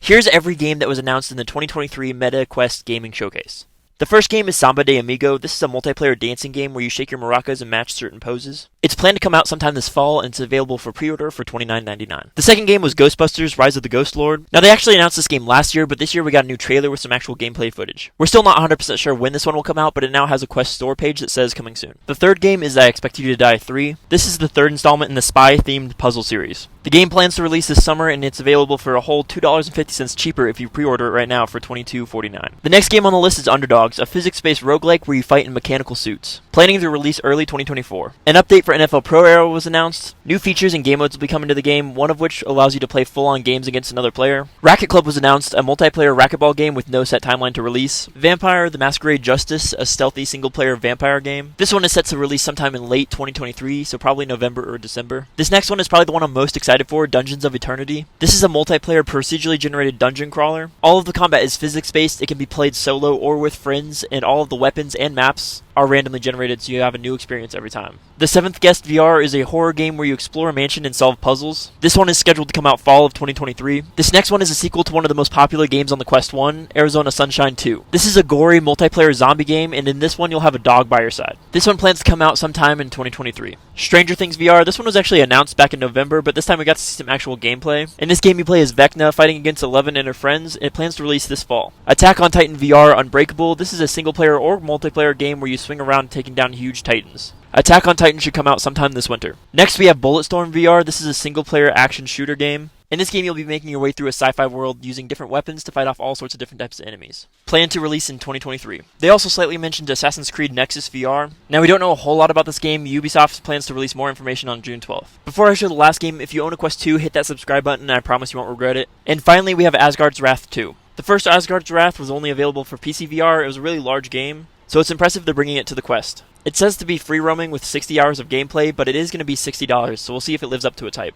Here's every game that was announced in the 2023 Meta Quest Gaming Showcase. The first game is Samba de Amigo. This is a multiplayer dancing game where you shake your maracas and match certain poses. It's planned to come out sometime this fall, and it's available for pre-order for $29.99. The second game was Ghostbusters: Rise of the Ghost Lord. Now, they actually announced this game last year, but this year we got a new trailer with some actual gameplay footage. We're still not 100% sure when this one will come out, but it now has a Quest store page that says coming soon. The third game is I Expect You to Die 3. This is the third installment in the spy-themed puzzle series. The game plans to release this summer, and it's available for a whole $2.50 cheaper if you pre-order it right now for $22.49. The next game on the list is Underdogs, a physics-based roguelike where you fight in mechanical suits. Planning to release early 2024. An update for NFL Pro Era was announced. New features and game modes will be coming to the game, one of which allows you to play full-on games against another player. Racket Club was announced, a multiplayer racquetball game with no set timeline to release. Vampire: The Masquerade Justice, a stealthy single-player vampire game. This one is set to release sometime in late 2023, so probably November or December. This next one is probably the one I'm most excited for, Dungeons of Eternity. This is a multiplayer procedurally generated dungeon crawler. All of the combat is physics-based, it can be played solo or with friends, and all of the weapons and maps are randomly generated, so you have a new experience every time. The Seventh Guest VR is a horror game where you explore a mansion and solve puzzles. This one is scheduled to come out fall of 2023. This next one is a sequel to one of the most popular games on the Quest 1, Arizona Sunshine 2. This is a gory multiplayer zombie game, and in this one you'll have a dog by your side. This one plans to come out sometime in 2023. Stranger Things VR, this one was actually announced back in November, but this time we got to see some actual gameplay. In this game you play as Vecna fighting against Eleven and her friends, and it plans to release this fall. Attack on Titan VR Unbreakable, this is a single player or multiplayer game where you swing around taking down huge titans. Attack on Titan should come out sometime this winter. Next we have Bulletstorm VR, this is a single player action shooter game. In this game you'll be making your way through a sci-fi world using different weapons to fight off all sorts of different types of enemies. Planned to release in 2023. They also slightly mentioned Assassin's Creed Nexus VR. Now we don't know a whole lot about this game. Ubisoft plans to release more information on June 12th. Before I show the last game, if you own a Quest 2, hit that subscribe button and I promise you won't regret it. And finally we have Asgard's Wrath 2. The first Asgard's Wrath was only available for PC VR. It was a really large game, so it's impressive they're bringing it to the Quest. It says to be free roaming with 60 hours of gameplay, but it is going to be $60, so we'll see if it lives up to its hype.